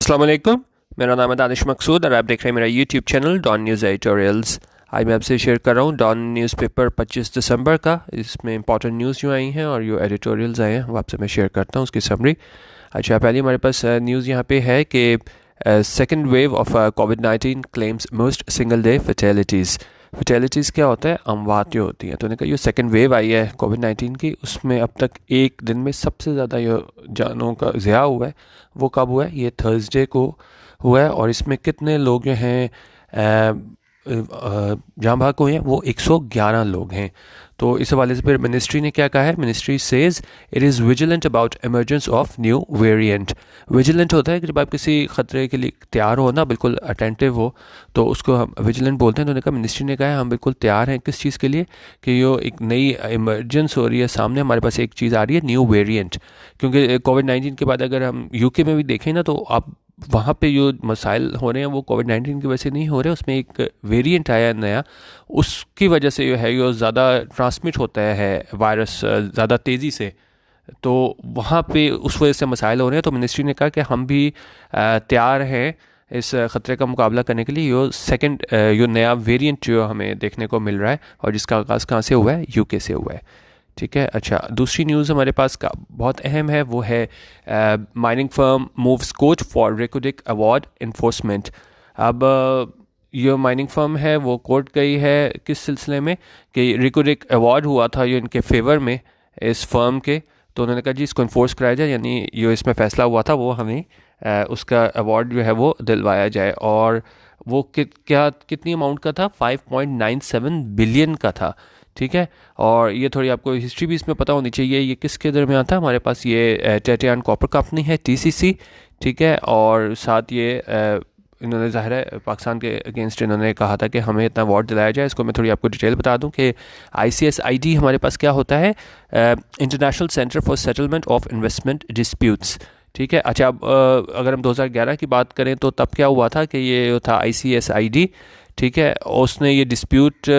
अस्सलाम वालेकुम। मेरा नाम है दानिश मकसूद और आप देख रहे हैं मेरा YouTube channel Dawn news editorials. आज मैं आपसे शेयर कर रहा हूँ डॉन न्यूज़पेपर 25 दिसंबर का। इसमें इंपॉर्टेंट न्यूज़ जो आई हैं और जो एडिटोरियल्स आए हैं वो आपसे मैं शेयर करता हूँ उसकी समरी। अच्छा, पहले हमारे पास न्यूज़ यहाँ पे है कि सेकेंड वेव ऑफ कोविड-19 claims most single day fatalities. Fatalities क्या होता है? अमवात जो होती हैं। तो उन्होंने कहा ये सेकेंड वेव आई है कोविड-19 की, उसमें अब तक एक दिन में सबसे ज़्यादा ये जानों का ज़िया हुआ है। वो कब हुआ है? ये थर्सडे को हुआ है। और इसमें कितने लोग जो हैं जहाँ भाग हुए हैं वो 111 लोग हैं। तो इस हवाले से फिर मिनिस्ट्री ने क्या कहा है? Ministry says it is vigilant about emergence of new variant. Vigilant होता है कि जब आप किसी ख़तरे के लिए तैयार हो ना, बिल्कुल अटेंटिव हो, तो उसको हम विजिलेंट बोलते हैं। तो उन्होंने कहा, मिनिस्ट्री ने कहा है हम बिल्कुल तैयार हैं किस चीज़ के लिए कि यो एक नई इमरजेंस हो रही है सामने, हमारे पास एक चीज़ आ रही है न्यू वेरिएंट। क्योंकि कोविड-19 के बाद अगर हम यूके में भी देखें ना, तो आप वहाँ पे जो मसाइल हो रहे हैं वो कोविड-19 की वजह से नहीं हो रहे, उसमें एक वेरिएंट आया नया, उसकी वजह से जो है ये ज़्यादा ट्रांसमिट होता है वायरस ज़्यादा तेज़ी से। तो वहाँ पे उस वजह से मसाइल हो रहे हैं। तो मिनिस्ट्री ने कहा कि हम भी तैयार हैं इस ख़तरे का मुकाबला करने के लिए। यो सेकंड यो नया वेरिएंट जो हमें देखने को मिल रहा है और जिसका आगाज़ कहाँ से हुआ है? यूके से हुआ है। ठीक है। अच्छा, दूसरी न्यूज़ हमारे पास का बहुत अहम है, वो है mining firm moves court for Reko Diq award enforcement. अब ये माइनिंग फर्म है वो कोर्ट गई है किस सिलसिले में कि रिकोडिक अवार्ड हुआ था ये इनके फेवर में इस फर्म के। तो उन्होंने कहा जी इसको इन्फोर्स कराया जाए, यानी जो इसमें फ़ैसला हुआ था वो हमें उसका अवार्ड जो है वो दिलवाया जाए। और वो कितनी अमाउंट का था? 5.97 बिलियन का था। ठीक है। और ये थोड़ी आपको हिस्ट्री भी इसमें पता होनी चाहिए। ये किसके दरमियान था? हमारे पास ये टेटियान कॉपर कंपनी है, टीसीसी। ठीक है। और साथ ये इन्होंने ज़ाहिर है पाकिस्तान के अगेंस्ट इन्होंने कहा था कि हमें इतना अवार्ड दिलाया जाए। इसको मैं थोड़ी आपको डिटेल बता दूं कि ICSID हमारे पास क्या होता है? International centre for settlement of investment disputes. ठीक है। अच्छा, अब अगर हम 2011 की बात करें तो तब क्या हुआ था कि ये था ICSID। ठीक है। उसने ये डिस्प्यूट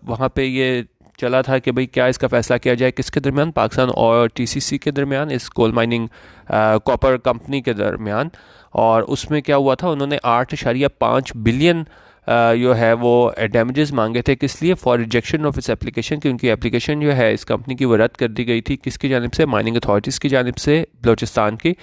वहाँ पे ये चला था कि भाई क्या इसका फ़ैसला किया जाए, किसके दरमियान? पाकिस्तान और टीसीसी के दरमियान, इस कोल माइनिंग कॉपर कंपनी के दरमियान। और उसमें क्या हुआ था? उन्होंने 8.5 बिलियन जो है वो डैमेजेस मांगे थे। किस लिए? फॉर रिजेक्शन ऑफ इस एप्लीकेशन, क्योंकि एप्लीकेशन जो है इस कंपनी की वो रद्द कर दी गई थी। किसकी जानिब से? माइनिंग अथॉरिटीज़ की जानिब से, बलूचिस्तान की।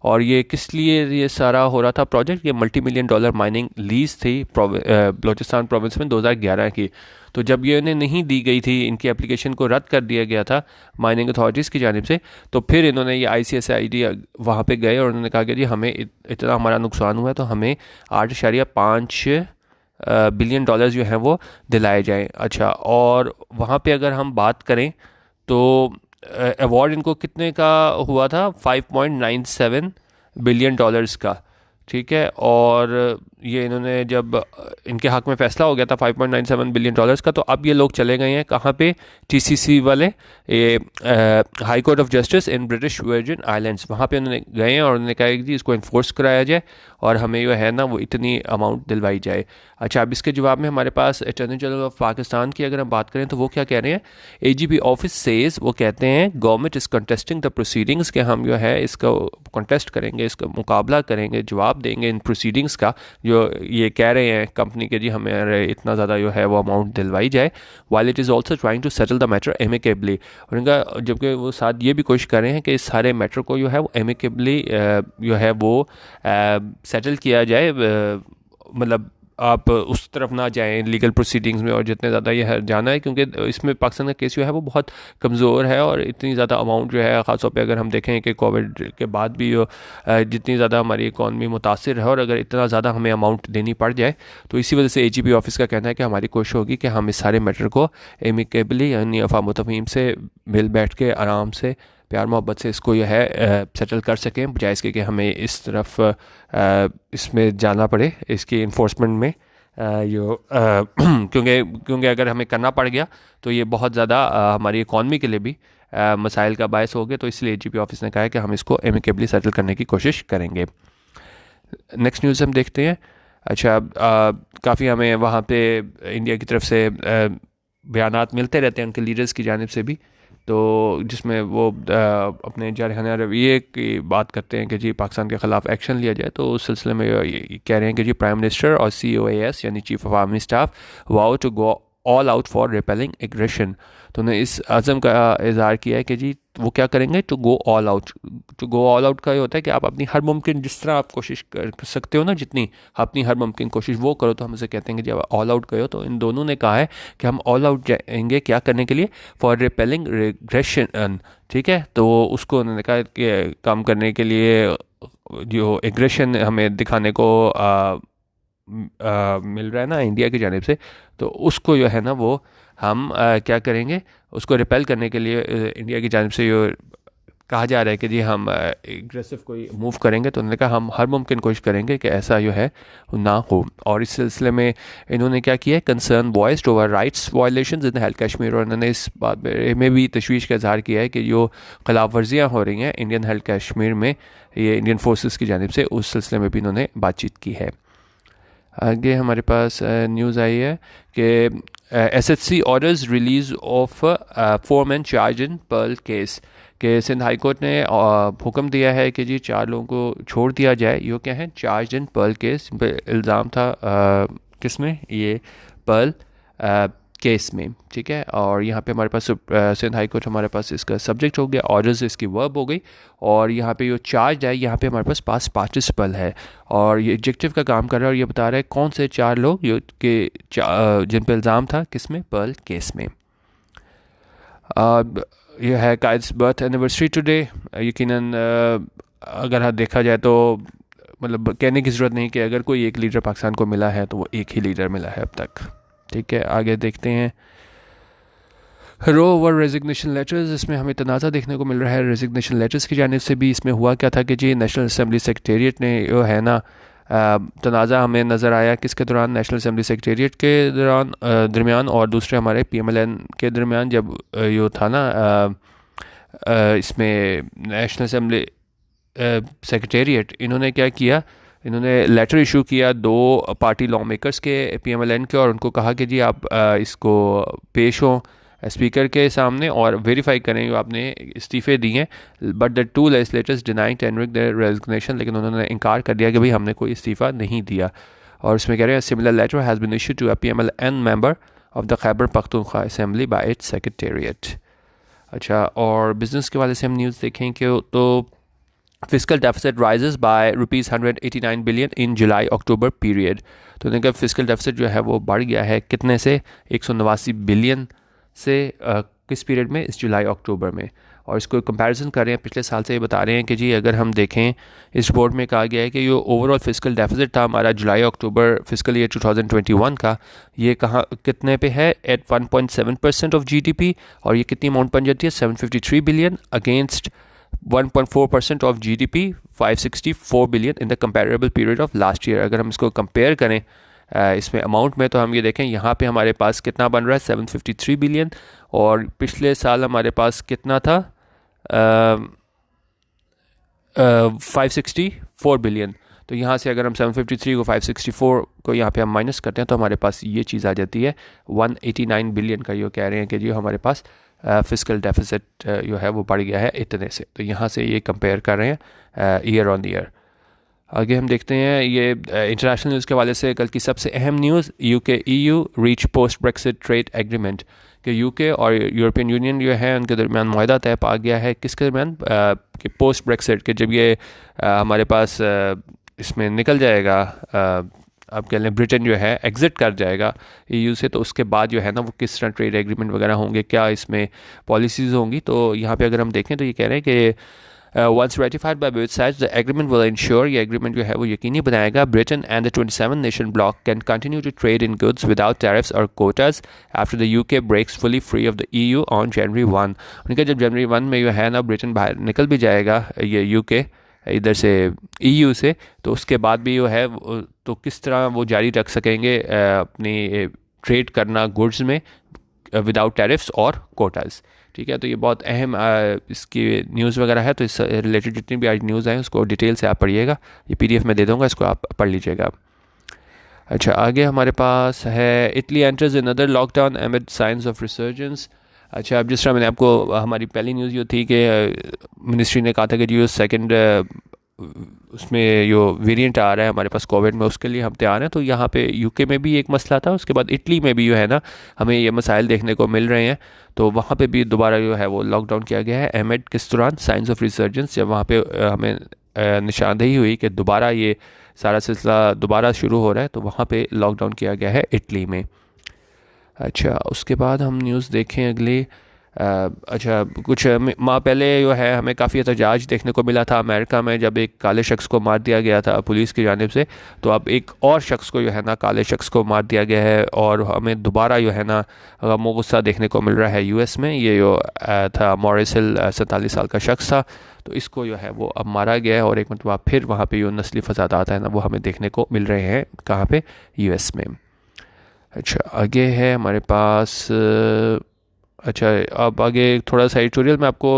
और ये किस लिए ये सारा हो रहा था प्रोजेक्ट? ये $multi-million माइनिंग लीज थी बलूचिस्तान प्रोविंस में 2011 की। तो जब ये इन्हें नहीं दी गई थी, इनकी एप्लीकेशन को रद्द कर दिया गया था माइनिंग अथॉरिटीज़ की जानिब से, तो फिर इन्होंने ये ICSID वहाँ पे गए और उन्होंने कहा कि जी हमें इतना हमारा नुकसान हुआ है तो हमें 8.5 बिलियन डॉलर जो हैं वो दिलाए जाएं। अच्छा, और वहाँ पे अगर हम बात करें तो अवार्ड इनको कितने का हुआ था? 5.97 बिलियन डॉलर्स का। ठीक है। और ये इन्होंने जब इनके हक़ में फ़ैसला हो गया था 5.97 बिलियन डॉलर्स का, तो अब ये लोग चले गए हैं कहाँ पे? TCC वाले, ये high court of justice in British virgin islands, वहाँ पे उन्होंने गए हैं और उन्होंने कहा कि जी इसको इन्फोर्स कराया जाए और हमें जो है ना वो इतनी अमाउंट दिलवाई जाए। अच्छा, अब इसके जवाब में हमारे पास अटॉर्नी जनरल ऑफ पाकिस्तान की अगर हम बात करें तो वो क्या कह रहे हैं? AGP ऑफिस सेज, वो कहते हैं government is contesting the proceedings, के हम जो है इसका कंटेस्ट करेंगे, इसका मुकाबला करेंगे, जवाब देंगे इन प्रोसीडिंग्स का जो ये कह रहे हैं कंपनी के जी हमें इतना ज़्यादा जो है वो अमाउंट दिलवाई जाए। While it is also trying to settle the matter amicably. और उनका जबकि वो साथ ये भी कोशिश कर रहे हैं कि इस सारे मैटर को जो है वो एमिकेबली जो है वो सेटल किया जाए। मतलब आप उस तरफ ना जाएं लीगल प्रोसीडिंग्स में और जितने ज़्यादा ये है जाना है, क्योंकि इसमें पाकिस्तान का केस जो है वो बहुत कमज़ोर है और इतनी ज़्यादा अमाउंट जो है ख़ासतौर पे अगर हम देखें कि कोविड के बाद भी जितनी ज़्यादा हमारी इकॉनमी मुतासिर है और अगर इतना ज़्यादा हमें अमाउंट देनी पड़ जाए, तो इसी वजह से AGP ऑफिस का कहना है कि हमारी कोशिश होगी कि हम इस सारे मैटर को एमिकेबली यानी अफ़ाम तफ़हीम से मिल बैठ के आराम से प्यार मोहब्बत से इसको यह है सेटल कर सकें, बजाय इसके कि हमें इस तरफ इसमें जाना पड़े इसकी इन्फोर्समेंट में। क्योंकि अगर हमें करना पड़ गया तो ये बहुत ज़्यादा हमारी इकॉनमी के लिए भी मसाइल का बायस हो गया। तो इसलिए AGP ऑफिस ने कहा है कि हम इसको एमिकेबली सेटल करने की कोशिश करेंगे। नेक्स्ट न्यूज़ हम देखते हैं। अच्छा, काफ़ी हमें वहाँ पे इंडिया की तरफ से बयानात मिलते रहते हैं उनके लीडर्स की जानिब से भी। तो जिसमें वो अपने जारहाना रवैये की बात करते हैं कि जी पाकिस्तान के ख़िलाफ़ एक्शन लिया जाए। तो उस सिलसिले में ये कह रहे हैं कि जी प्राइम मिनिस्टर और COAS यानी chief of army staff vow to go all out for repelling aggression. तो उन्होंने इस अज़म का इजहार किया है कि जी वो क्या करेंगे, to go all out. To go all out का ये होता है कि आप अपनी हर मुमकिन, जिस तरह आप कोशिश कर सकते हो ना, जितनी अपनी हर मुमकिन कोशिश वो करो, तो हम उसे कहते हैं कि जब ऑल आउट गए हो। तो इन दोनों ने कहा है कि हम ऑल आउट जाएंगे क्या करने के लिए, फॉर रिपेलिंग एग्रेशन। ठीक है, तो उसको उन्होंने कहा कि काम करने के लिए जो एग्रेशन हमें दिखाने को मिल रहा है ना इंडिया की जानिब से, तो उसको जो है ना वो हम क्या करेंगे, उसको रिपेल करने के लिए इंडिया की जानिब से ये कहा जा रहा है कि जी हम एग्रेसिव कोई मूव करेंगे। तो उन्होंने कहा हम हर मुमकिन कोशिश करेंगे कि ऐसा जो है ना हो। और इस सिलसिले में इन्होंने क्या किया है, concern voiced over rights violations in health Kashmir. और इन्होंने इस बात में भी तशवीश का इजहार किया है कि जो खिलाफ वर्जियाँ हो रही हैं इंडियन हेल्थ कश्मीर में, ये इंडियन फोर्सेस की जानिब से, उस सिलसिले में भी इन्होंने बातचीत की है। आगे हमारे पास न्यूज़ आई है कि SHC orders release of 4 men charge in Pearl case. कि सिंध हाई कोर्ट ने हुक्म दिया है कि जी 4 लोगों को छोड़ दिया जाए। ये क्या है, चार्ज इन पर्ल केस, इल्ज़ाम था किसमें, ये पर्ल केस में। ठीक है, और यहाँ पे हमारे पास सिंध हाई कोर्ट हमारे पास इसका सब्जेक्ट हो गया, ऑर्डर्स इसकी वर्ब हो गई, और यहाँ पे जो चार्ज है यहाँ पे हमारे पास पास्ट पार्टिसिपल है और ये एडजेक्टिव का काम कर रहा है। और ये बता रहा है कौन से 4 लोग जिन पर इल्ज़ाम था, किसमें, पर्ल केस में। यह है कायद्स बर्थ एनिवर्सरी टुडे। यकीनन अगर हाँ देखा जाए तो मतलब कहने की ज़रूरत नहीं कि अगर कोई एक लीडर पाकिस्तान को मिला है तो वो एक ही लीडर मिला है अब तक। ठीक है, आगे देखते हैं। रो ओवर रेजिग्नेशन लेटर्स, इसमें हमें तनाज़ा देखने को मिल रहा है रेजिग्नेशन लेटर्स की जानिब से भी। इसमें हुआ क्या था कि जी नेशनल असम्बली सेक्रेटेरिएट ने जो है ना तनाज़ा हमें नज़र आया किसके दौरान, नेशनल असम्बली सेक्रेटेरिएट के दरमियान और दूसरे हमारे PMLN के दरमियान, जब ये था ना इसमें नेशनल असम्बली सेक्रेटेरिएट, इन्होंने क्या किया, इन्होंने लेटर इशू किया 2 पार्टी लॉ मेकर्स के, PMLN के, और उनको कहा कि जी आप इसको पेश हों स्पीकर के सामने और वेरीफाई करें जो आपने इस्तीफ़े दिए हैं। But the 2 legislators denying tendering their resignation, लेकिन उन्होंने इनकार कर दिया कि भाई हमने कोई इस्तीफ़ा नहीं दिया। और इसमें कह रहे हैं similar letter has been issued to a PMLN member of the Khyber Pakhtunkhwa assembly by its secretariat. अच्छा, और बिज़नेस के वाले से हम न्यूज़ देखें कि तो fiscal deficit rises by ₹189 billion in July October period. तो उन्होंने कहा फिस्कल डेफिसिट जो है वो बढ़ गया है कितने से, 189 बिलियन से किस पीरियड में, इस जुलाई अक्टूबर में। और इसको कंपैरिजन कर रहे हैं पिछले साल से, ये बता रहे हैं कि जी अगर हम देखें इस रिपोर्ट में कहा गया है कि जो ओवरऑल फिस्कल डेफिसिट था हमारा जुलाई अक्टूबर फिस्कल ईयर 2021 का, ये कहाँ कितने पे है, एट 1.7% ऑफ GDP। और ये कितनी अमाउंट बन जाती है, 753 billion against 1.4% of GDP 564 billion in the comparable period of last year. अगर हम इसको कंपेयर करें इसमें अमाउंट में, तो हम ये देखें यहाँ पे हमारे पास कितना बन रहा है, 753 बिलियन, और पिछले साल हमारे पास कितना था, 564 बिलियन। तो यहाँ से अगर हम 753 को 564 को यहाँ पे हम माइनस करते हैं तो हमारे पास ये चीज़ आ जाती है 189 बिलियन का। ये कह रहे हैं कि जो हमारे पास फिस्कल डेफिसिट जो है वो बढ़ गया है इतने से। तो यहाँ से ये कंपेयर कर रहे हैं ईयर ऑन ईयर। आगे हम देखते हैं ये इंटरनेशनल न्यूज़ के हवाले से कल की सबसे अहम news, UK EU reach post Brexit trade agreement. कि UK और यूरोपियन यूनियन जो है उनके दरमियान मुआहदा तय पा गया है किसके दरमियान, कि पोस्ट ब्रेक्सिट के जब ये हमारे पास इसमें निकल जाएगा, आप कह लें ब्रिटेन जो है एग्ज़िट कर जाएगा EU से, तो उसके बाद जो है ना वो किस तरह ट्रेड एग्रीमेंट वगैरह होंगे, क्या इसमें पॉलिसीज़ होंगी। तो यहाँ पे अगर हम देखें तो ये कह रहे हैं कि once ratified by both sides, the agreement will ensure, ये agreement जो है वो यकीनी बनाएगा, Britain and the 27 nation bloc can continue to trade in goods without tariffs or quotas after the UK breaks fully free of the EU on January 1। उनका जब जनवरी 1 में जो है ना ब्रिटेन बाहर निकल भी जाएगा ये UK इधर से EU से, तो उसके बाद भी जो है तो किस तरह वो जारी रख सकेंगे अपनी ट्रेड करना गुड्स में विदाउट टैरिफ्स और कोटाज। ठीक है, तो ये बहुत अहम इसकी न्यूज़ वगैरह है। तो इस रिलेटेड जितनी भी आज न्यूज़ आए उसको डिटेल से आप पढ़िएगा, ये PDF में दे दूँगा, इसको आप पढ़ लीजिएगा। अच्छा, आगे हमारे पास है Italy enters another lockdown एमिड science of resurgence. अच्छा, अब जिस तरह मैंने आपको हमारी पहली न्यूज़ ये थी कि मिनिस्ट्री ने कहा था कि जो सेकंड उसमें जो वेरिएंट आ रहा है हमारे पास कोविड में, उसके लिए हम तैयार हैं। तो यहाँ पे यूके में भी एक मसला था, उसके बाद इटली में भी जो है ना हमें ये मसाइल देखने को मिल रहे हैं। तो वहाँ पे भी दोबारा जो है वो लॉकडाउन किया गया है। एमेड किस दौरान साइंस ऑफ रिसर्जेंस, जब वहाँ पे हमें निशानदेही हुई कि दोबारा ये सारा सिलसिला दोबारा शुरू हो रहा है, तो वहाँ पे लॉकडाउन किया गया है इटली में। अच्छा, उसके बाद हम न्यूज़ देखें अगली। अच्छा, कुछ माह पहले जो है हमें काफ़ी एहतजाज देखने को मिला था अमेरिका में, जब एक काले शख्स को मार दिया गया था पुलिस की जानिब से। तो अब एक और शख्स को जो है ना, काले शख्स को मार दिया गया है, और हमें दोबारा जो है ना गम गुस्सा देखने को मिल रहा है यूएस में। ये जो था मॉरिस हिल, 47 साल का शख्स था, तो इसको जो है वो अब मारा गया है, और एक मतलब फिर वहाँ पे जो नस्ली फसादात है ना वो हमें देखने को मिल रहे हैं। कहाँ पे? यूएस में। अच्छा, आगे है हमारे पास अच्छा, अब आगे थोड़ा सा एडिटोरियल में आपको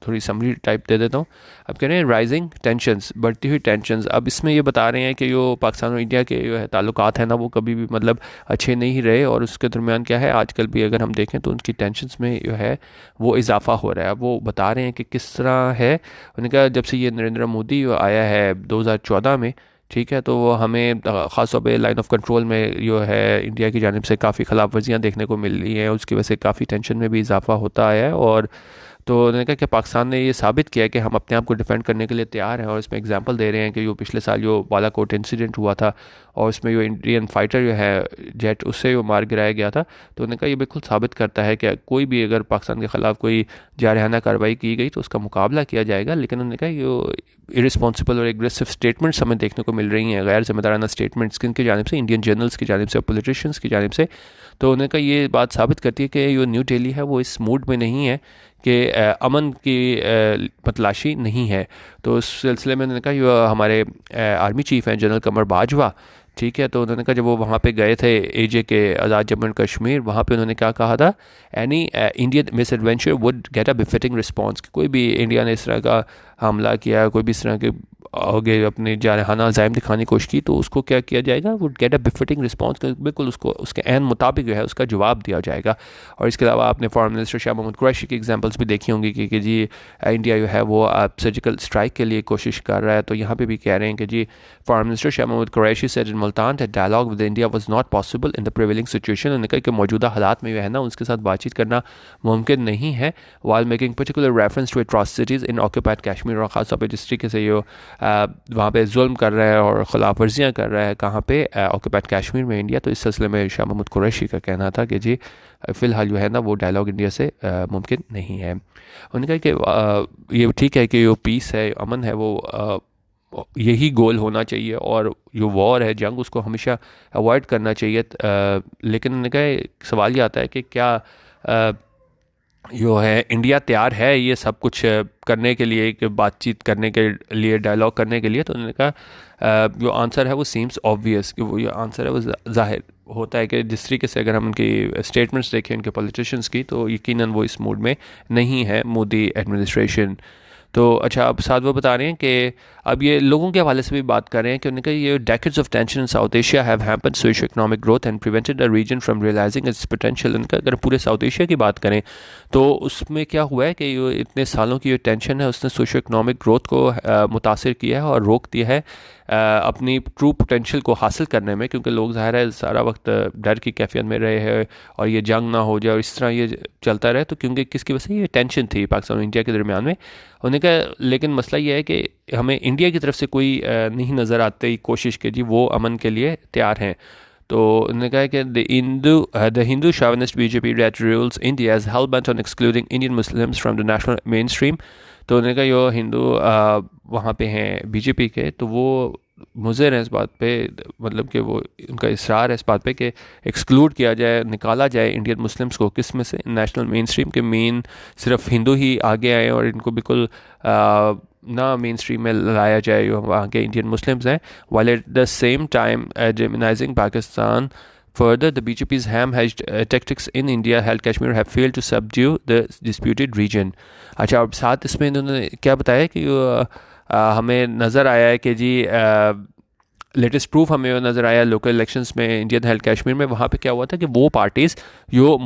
थोड़ी समरी टाइप दे देता हूँ। अब कह रहे हैं राइजिंग टेंशंस, बढ़ती हुई टेंशंस। अब इसमें ये बता रहे हैं कि जो पाकिस्तान और इंडिया के जो है ताल्लुकात हैं ना, वो कभी भी मतलब अच्छे नहीं रहे, और उसके दरमियान क्या है आजकल भी अगर हम देखें तो उनकी टेंशंस में जो है वो इजाफा हो रहा है। अब वो बता रहे हैं कि किस तरह है। उन्होंने कहा जब से ये नरेंद्र मोदी आया है 2014 में, ठीक है, तो वो हमें ख़ास तौर पे लाइन ऑफ कंट्रोल में जो है इंडिया की जानिब से काफ़ी खिलाफ वर्जियाँ देखने को मिल रही हैं, उसकी वजह से काफ़ी टेंशन में भी इजाफा होता आया है। और तो उन्होंने कहा कि पाकिस्तान ने ये साबित किया है कि हम अपने आप को डिफेंड करने के लिए तैयार हैं, और इसमें एग्जांपल दे रहे हैं कि जो पिछले साल जो बालाकोट इंसिडेंट हुआ था, और उसमें जो इंडियन फाइटर जो है जेट, उससे वो मार गिराया गया था। तो उन्होंने कहा ये बिल्कुल साबित करता है कि कोई भी अगर पाकिस्तान के ख़िलाफ़ कोई जारहाना कार्रवाई की गई तो उसका मुकाबला किया जाएगा। लेकिन उन्होंने कहा ये इरिस्पॉन्सिबल और एग्रेसिव स्टेटमेंट्स हमें देखने को मिल रही हैं, गैर जिम्मेदाराना स्टेटमेंट्स किन की जानिब से, इंडियन जर्नल्स की जानिब से, पॉलिटिशियंस की जानिब से। तो उन्होंने कहा ये बात साबित करती है कि जो न्यू दिल्ली है वो इस मूड में नहीं है कि अमन की तलाशी नहीं है। तो उस सिलसिले में उन्होंने कहा ये हमारे आर्मी चीफ़ हैं जनरल कमर बाजवा, ठीक है, तो उन्होंने कहा जब वो वहाँ पे गए थे एजे के आज़ाद जम्मू एंड कश्मीर, वहाँ पे उन्होंने क्या कहा था, any Indian miss adventure would get a befitting response. कोई भी इंडिया ने इस तरह का हमला किया, कोई भी इस तरह के आगे अपने जारहाना ज़ायम दिखाने की कोशिश की, तो उसको क्या किया जाएगा, would get a befitting response, बिल्कुल उसको उसके एन मुताबिक जो है उसका जवाब दिया जाएगा। और इसके अलावा आपने फॉरेन मिनिस्टर शाह महमूद कुरैशी की एग्जांपल्स भी देखी होंगी कि जी इंडिया जो है वो सर्जिकल स्ट्राइक के लिए कोशिश कर रहा है। तो यहाँ पे भी कह रहे हैं कि जी foreign minister Shah Mahmood Qureshi said in Multan that dialogue with India was not possible in the prevailing situation. उन्होंने कहा कि मौजूदा हालात में जो है ना उनके साथ बातचीत करना मुमकिन नहीं है, while making particular reference to atrocities in occupied Kashmir. और ख़ासतौर पर जिस तरीके से ये वहाँ पे जुल्म कर रहा है और ख़िलाफ़ वर्जियाँ कर रहा है, कहाँ पे, ऑक्यूपाइड कश्मीर में इंडिया। तो इस सिलसिले में शाह महमूद कुरैशी का कहना था कि जी फ़िलहाल जो है ना वो डायलॉग इंडिया से मुमकिन नहीं है। उन्होंने कहा कि ये ठीक है कि जो पीस है, अमन है, वो यही गोल होना चाहिए, और जो वॉर है, जंग, उसको हमेशा अवॉइड करना चाहिए। लेकिन उन्होंने कहा सवाल ये आता है कि क्या जो है इंडिया तैयार है ये सब कुछ करने के लिए, कि बातचीत करने के लिए, डायलॉग करने के लिए। तो उन्होंने कहा जो आंसर है वो सीम्स ऑब्वियस, कि वो ये आंसर है वो जाहिर होता है कि जिस तरीके से अगर हम उनकी स्टेटमेंट्स देखें उनके पॉलिटिशियंस की, तो यकीनन वो इस मूड में नहीं है मोदी एडमिनिस्ट्रेशन। तो अच्छा, अब साथ वो बता रहे हैं कि अब ये लोगों के हवाले से भी बात कर रहे हैं कि उन्होंने कहा ये decades of tension in South Asia have hampered socio economic growth and prevented the region from realising its potential. उनका अगर पूरे साउथ एशिया की बात करें तो उसमें क्या हुआ है कि ये इतने सालों की जो टेंशन है उसने सोशियो इकोनॉमिक ग्रोथ को मुतासिर किया है और रोक दिया है अपनी ट्रू पोटेंशियल को हासिल करने में, क्योंकि लोग ज़ाहिर है सारा वक्त डर की कैफियत में रहे हैं और ये जंग ना हो जाए और इस तरह ये चलता रहे। तो क्योंकि किसकी वजह से ये टेंशन थी पाकिस्तान और इंडिया के दरमियान में। उन्होंने कहा लेकिन मसला ये है कि हमें इंडिया की तरफ से कोई नहीं नज़र आती कोशिश कि जी वो अमन के लिए तैयार हैं। तो उन्होंने कहा कि the Hindu chauvinist BJP that rules India is hell bent on excluding Indian Muslims from the national main stream. तो उन्होंने कहा जो हिंदू वहाँ पे हैं बीजेपी के, तो वो मुज़र हैं इस बात पे, मतलब कि वो उनका इसरार है इस बात पे कि एक्सक्लूड किया जाए, निकाला जाए इंडियन मुस्लिम्स को किस में से, नेशनल मेन स्ट्रीम के। मेन सिर्फ हिंदू ही आगे आए और इनको बिल्कुल ना मेन स्ट्रीम में लाया जाए जो वहाँ के इंडियन मुस्लिम्स हैं, while at the same time demonizing Pakistan. Further, the BJP's ham-hedged tactics in India held Kashmir have failed to subdue the disputed region. अच्छा, अब साथ इसमें इन्होंने क्या बताया कि हमें नज़र आया है कि जी लेटेस्ट प्रूफ हमें नज़र आया लोकल इलेक्शंस में इंडियन हेल्थ कश्मीर में। वहाँ पे क्या हुआ था कि वो पार्टीज़ जो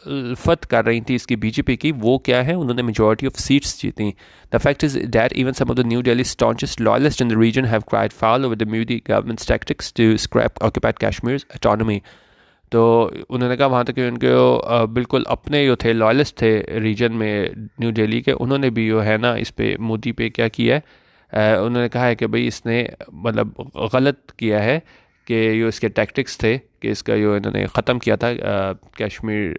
मुखालफत कर रही थी इसकी बीजेपी की, वो क्या है, उन्होंने मेजॉरिटी ऑफ सीट्स जीती। The fact is that even some of the New Delhi staunchest loyalists in the region have cried foul over the Modi government's tactics to scrap occupied Kashmir's autonomy। तो उन्होंने कहा वहाँ तक कि उनके बिल्कुल अपने जो थे लॉयलिस्ट थे रीजन में न्यू दिल्ली के, उन्होंने भी जो है ना इस पे मोदी पे क्या किया है, उन्होंने कहा है कि भाई इसने मतलब गलत किया है, कि जो इसके टैक्टिक्स थे कि इसका जो इन्होंने ख़त्म किया था कश्मीर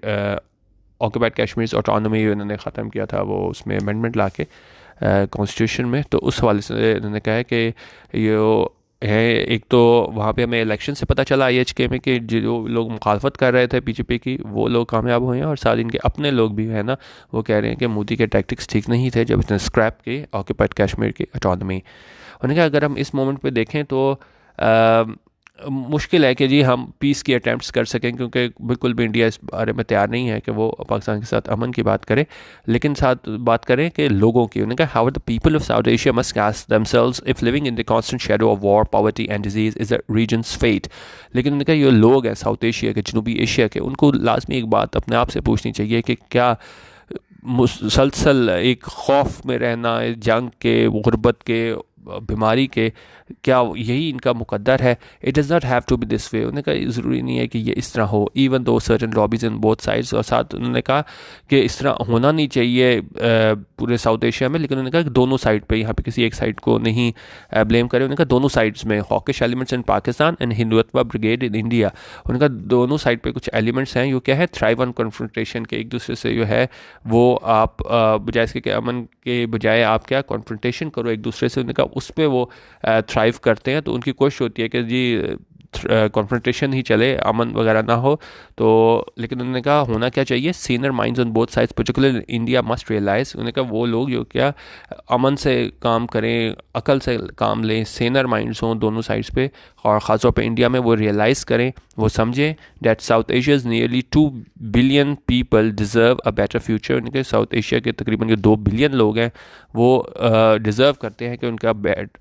ऑक्यूपाइड कश्मीर ऑटोनॉमी इन्होंने ख़त्म किया था वो उसमें अमेंडमेंट ला के कॉन्स्टिट्यूशन में। तो उस हवाले से इन्होंने कहा है कि ये है, एक तो वहाँ पे हमें इलेक्शन से पता चला IHK में कि जो लोग मुखालफत कर रहे थे बीजेपी की वो लोग कामयाब हुए हैं, और साथ इनके अपने लोग भी है ना वो कह रहे हैं कि मोदी के टैक्टिक्स ठीक नहीं थे जब इसने स्क्रैप की ऑक्यूपाइड कश्मीर की ऑटोनॉमी। उन्होंने कहा अगर हम इस मोमेंट पे देखें तो मुश्किल है कि जी हम पीस की अटैम्प्ट्स कर सकें, क्योंकि बिल्कुल भी इंडिया इस बारे में तैयार नहीं है कि वो पाकिस्तान के साथ अमन की बात करे, लेकिन साथ बात करें कि लोगों की। उन्होंने कहा how the people of South Asia must ask themselves if living in the constant shadow of war poverty and disease is a region's fate. लेकिन उन्होंने कहा ये लोग हैं साउथ एशिया के, जनूबी एशिया के, उनको लाजमी एक बात अपने आप से पूछनी चाहिए कि क्या मुसलसल एक खौफ में रहना, जंग के, गुर्बत के, बीमारी के, क्या यही इनका मुकद्दर है? It does not have to be this way. उन्होंने कहा ज़रूरी नहीं है कि ये इस तरह हो, even though certain lobbies in both sides. और साथ उन्होंने कहा कि इस तरह होना नहीं चाहिए पूरे साउथ एशिया में, लेकिन उन्होंने कहा कि दोनों साइड पे, यहाँ पे किसी एक साइड को नहीं ब्लेम करें। उन्होंने कहा दोनों साइड्स में hawkish elements in Pakistan and Hindutva brigade in India. उन्होंने कहा दोनों साइड पे कुछ एलिमेंट्स हैं जो क्या है, थ्राइव ऑन कन्फ्रंटेशन के, एक दूसरे से जो है वो आप बजाय इसके अमन के बजाय आप क्या कन्फ्रंटेशन करो एक दूसरे से। उन्होंने कहा उस पर वो थ्राइव करते हैं, तो उनकी कोशिश होती है कि जी कॉन्फ्रंटेशन ही चले, अमन वगैरह ना हो। तो लेकिन उन्होंने कहा होना क्या चाहिए, senior minds on both sides particular India must realise. उन्होंने कहा वो लोग जो क्या अमन से काम करें, अकल से काम लें, सीनियर माइंड्स हों दोनों साइड्स पे, और ख़ासतौर पे इंडिया में वो रियलाइज़ करें, वो समझें that south Asia's nearly 2 billion people deserve a better future. उनके साउथ एशिया के तकरीबन जो 2 बिलियन लोग हैं वो डिज़र्व करते हैं कि उनका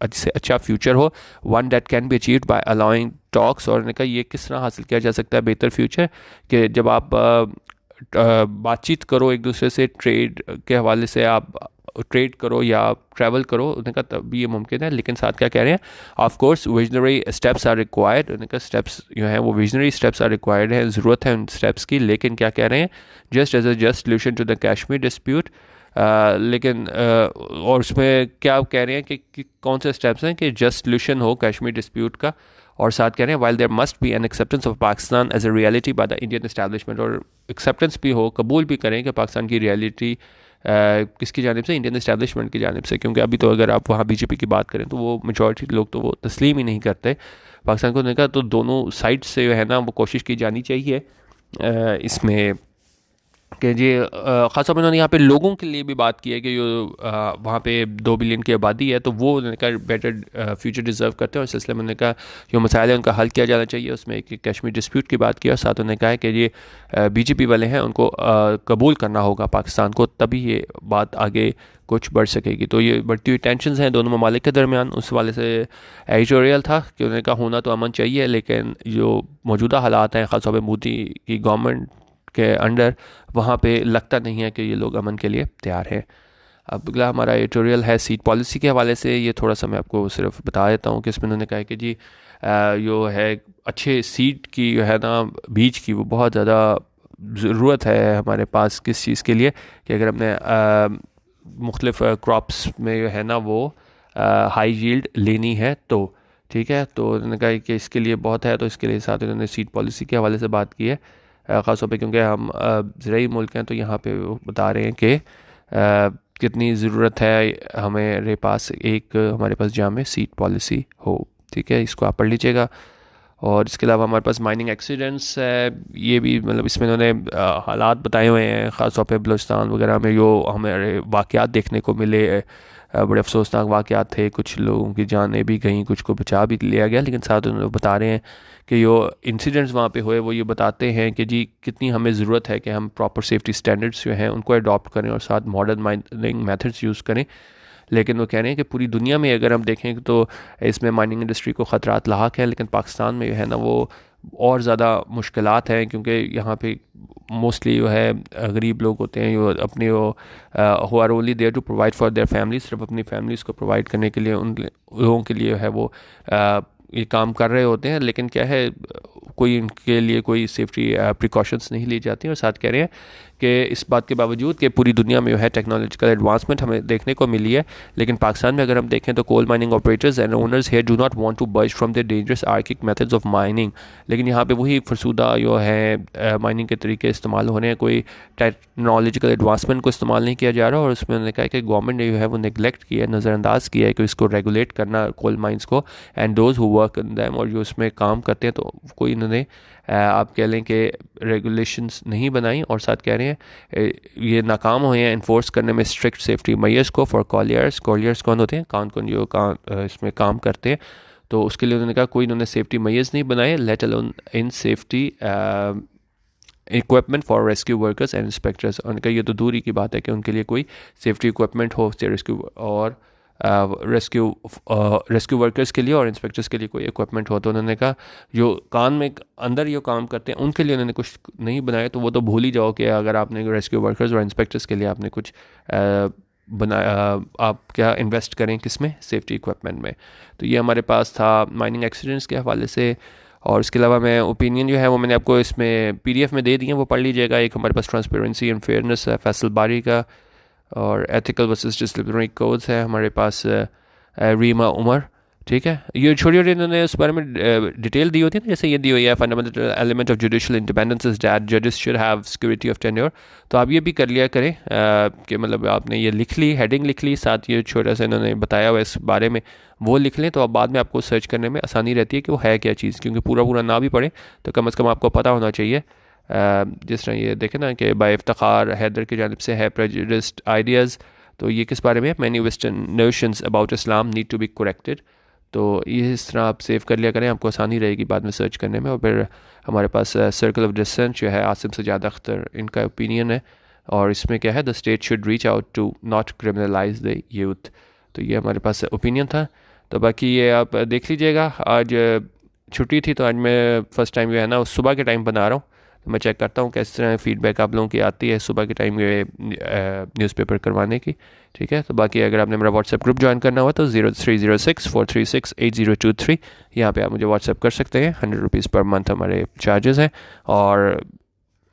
अच्छे अच्छा फ्यूचर हो, one that can be achieved by allowing talks. और उन्होंने कहा ये किस तरह हासिल किया जा सकता है बेहतर फ्यूचर, कि जब आप बातचीत करो एक दूसरे से, ट्रेड के हवाले से आप ट्रेड करो या ट्रैवल करो। उन्होंने कहा तभी ये मुमकिन है। लेकिन साथ क्या कह रहे हैं, of course visionary steps are required. उन्होंने कहा स्टेप्स जो हैं वो विजनरी स्टेप्स आर रिक्वायर्ड है, ज़रूरत है उन स्टेप्स की। लेकिन क्या कह रहे हैं, just as a just solution to the Kashmir dispute. लेकिन और उसमें क्या कह रहे हैं कि कौन से स्टेप्स हैं कि जस्ट सोल्यूशन हो कश्मीर डिस्प्यूट का। और साथ कह रहे हैं while there must be an acceptance of Pakistan as a reality by the Indian establishment. और एक्सेप्टेंस भी हो, कबूल भी करें कि पाकिस्तान की रियलिटी किसकी जानिब से, इंडियन एस्टैब्लिशमेंट की जानिब से। क्योंकि अभी तो अगर आप वहाँ बीजेपी की बात करें तो वो मेजॉरिटी लोग तो वो तस्लीम ही नहीं करते पाकिस्तान को। उन्होंने कहा तो दोनों साइड से जो है ना वो कोशिश की जानी चाहिए इसमें कि जी ख़ासतौर पर उन्होंने यहाँ पे लोगों के लिए भी बात की है कि जो वहाँ पे 2 बिलियन की आबादी है, तो वो उन्होंने कहा बेटर फ्यूचर डिज़र्व करते हैं। और इस सिलसिले में उन्होंने कहा जो मसाइल है उनका हल किया जाना चाहिए। उसमें एक कश्मीर डिस्प्यूट की बात की, और साथ उन्होंने कहा है कि ये बीजेपी वाले हैं उनको कबूल करना होगा पाकिस्तान को, तभी ये बात आगे कुछ बढ़ सकेगी। तो ये बढ़ती हुई टेंशन्स हैं दोनों ममालिक के दरमियान, उस वाले से एडिटोरियल था कि उन्होंने कहा होना तो अमन चाहिए, लेकिन जो मौजूदा हालात हैं ख़ासतौर पर मोदी की गवर्नमेंट के अंडर, वहाँ पे लगता नहीं है कि ये लोग अमन के लिए तैयार हैं। अब अगला हमारा एडिटोरियल है सीट पॉलिसी के हवाले से। ये थोड़ा सा मैं आपको सिर्फ बता देता हूँ कि इसमें उन्होंने कहा है कि जी जो है अच्छे सीड की जो है ना बीज की वो बहुत ज़्यादा ज़रूरत है हमारे पास। किस चीज़ के लिए, कि अगर हमने मुख्तलिफ क्रॉप्स में जो है ना वो हाई यील्ड लेनी है तो ठीक है। तो उन्होंने कहा कि इसके लिए बहुत है, तो इसके लिए साथ उन्होंने सीड पॉलिसी के हवाले से बात की है ख़ासतौर पे, क्योंकि हम ज़राई मुल्क हैं। तो यहाँ पे वो बता रहे हैं कि कितनी ज़रूरत है हमारे पास एक हमारे पास जामे सीड पॉलिसी हो। ठीक है, इसको आप पढ़ लीजिएगा। और इसके अलावा हमारे पास माइनिंग एक्सीडेंट्स है, ये भी मतलब इसमें उन्होंने हालात बताए हुए हैं ख़ासतौर पे बलूचिस्तान वगैरह में जो हमें वाक़यात देखने को मिले, बड़े अफसोसनाक वाक़यात थे। कुछ लोगों की जानें भी गई, कुछ को बचा भी लिया गया। लेकिन साथ उन्होंने बता रहे हैं कि जो इंसिडेंट्स वहाँ पे हुए वो ये बताते हैं कि जी कितनी हमें ज़रूरत है कि हम प्रॉपर सेफ्टी स्टैंडर्ड्स जो हैं उनको अडॉप्ट करें और साथ मॉडर्न माइनिंग मेथड्स यूज़ करें। लेकिन वो कह रहे हैं कि पूरी दुनिया में अगर हम देखें तो इसमें माइनिंग इंडस्ट्री को ख़तरात लाक है, लेकिन पाकिस्तान में जो है ना वो और ज़्यादा मुश्किलात हैं, क्योंकि यहाँ पे मोस्टली जो है गरीब लोग होते हैं जो अपने वो who are only there to provide for their family, सिर्फ अपनी फैमिलीज़ को प्रोवाइड करने के लिए उन लोगों के लिए है वो ये काम कर रहे होते हैं। लेकिन क्या है, कोई इनके लिए कोई सेफ्टी प्रिकॉशंस नहीं ली जाती, और साथ कह रहे हैं कि इस बात के बावजूद कि पूरी दुनिया में जो है टेक्नोलॉजिकल एडवांसमेंट हमें देखने को मिली है, लेकिन पाकिस्तान में अगर हम देखें तो coal mining operators and owners here do not want to budge from the dangerous archaic methods of mining. लेकिन यहाँ पे वही फरसूदा जो है माइनिंग के तरीके इस्तेमाल हो रहे हैं, कोई टेक्नोलॉजिकल एडवांसमेंट को इस्तेमाल नहीं किया जा रहा। और उसमें उन्होंने कहा कि गवर्नमेंट ने जो है वो नेगलेक्ट किया है, नज़रअंदाज किया है कि इसको रेगुलेट करना कोल माइंस को, and those who work in them, और जो उसमें काम करते हैं, तो कोई इन्होंने आप कह लें कि रेगुलेशंस नहीं बनाई। और साथ कह रहे हैं ये नाकाम हुए हैं इन्फोर्स करने में स्ट्रिक्ट सेफ्टी मेजर्स को फॉर कॉलियर्स। कॉलियर्स कौन होते हैं, कौन जो इसमें काम करते हैं, तो उसके लिए उन्होंने कहा कोई इन्होंने सेफ्टी मेजर्स नहीं बनाए, let alone in safety equipment for rescue workers and inspectors. उनका ये तो दूरी की बात है कि उनके लिए कोई सेफ्टी इक्विपमेंट हो रेस्क्यू और रेस्क्यू वर्कर्स के लिए और इंस्पेक्टर्स के लिए कोई इक्विपमेंट हो। तो उन्होंने कहा जो कान में अंदर ये काम करते हैं उनके लिए उन्होंने कुछ नहीं बनाया, तो वो तो भूल ही जाओ कि अगर आपने रेस्क्यू वर्कर्स और इंस्पेक्टर्स के लिए आपने कुछ बनाया, आप क्या इन्वेस्ट करें किस में, सेफ्टी इक्विपमेंट में। तो ये हमारे पास था माइनिंग एक्सीडेंट्स के हवाले से। और इसके अलावा मैं ओपिनियन जो है वो मैंने आपको इसमें PDF में दे दिए, वो पढ़ लीजिएगा। एक हमारे पास ट्रांसपेरेंसी एंड फेयरनेस है फैसल बारी का, और एथिकल वर्सेस डिसिप्लिनरी कोड्स है हमारे पास रीमा उमर, ठीक है। ये छोटी छोटी इन्होंने उस बारे में डिटेल दी होती है ना, जैसे ये दी हुई है fundamental element of judicial independence is that जजेस should have security of tenure. तो आप ये भी कर लिया करें कि मतलब आपने ये लिख ली, हेडिंग लिख ली, साथ ये छोटा सा इन्होंने बताया हुआ इस बारे में वो लिख लें, तो अब बाद में आपको सर्च करने में आसानी रहती है कि वो है क्या चीज़, क्योंकि पूरा ना भी पढ़े तो कम से कम आपको पता होना चाहिए। जिस तरह ये देखें ना कि बाय इफ्तिखार हैदर की जानिब से है प्रेजुडिस्ड आइडियाज़, तो ये किस बारे में, many western notions about Islam need to be corrected. तो ये इस तरह आप सेव कर लिया करें, आपको आसानी रहेगी बाद में सर्च करने में। और फिर हमारे पास सर्कल ऑफ डिसेंट जो है आसिम सजाद अख्तर, इनका ओपिनियन है, और इसमें क्या है, the state should reach out to not criminalise the youth. तो ये हमारे पास ओपिनियन था। तो बाकी ये आप देख लीजिएगा। आज छुट्टी थी तो आज मैं फ़र्स्ट टाइम जो है ना उस सुबह के टाइम बना रहा हूँ, तो मैं चेक करता हूँ किस तरह फीडबैक आप लोगों की आती है सुबह के टाइम ये न्यूज़पेपर करवाने की, ठीक है। तो बाकी अगर आपने मेरा व्हाट्सएप ग्रुप ज्वाइन करना हुआ तो 0306-436-8023 यहाँ पे आप मुझे व्हाट्सएप कर सकते हैं। 100 रुपीज़ पर मंथ हमारे चार्जेस हैं, और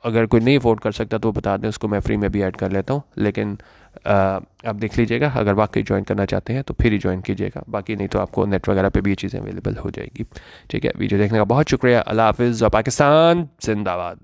अगर कोई नहीं अफोर्ड कर सकता तो वो बता दें, उसको मैं फ्री में भी ऐड कर लेता हूँ। लेकिन आप देख लीजिएगा, अगर वाकई ज्वाइन करना चाहते हैं तो फिर ही ज्वाइन कीजिएगा, बाकी नहीं तो आपको नेट वगैरह पे भी ये चीज़ें अवेलेबल हो जाएगी, ठीक है। वीडियो देखने का बहुत शुक्रिया। अल्लाह हाफिज़। पाकिस्तान जिंदाबाद।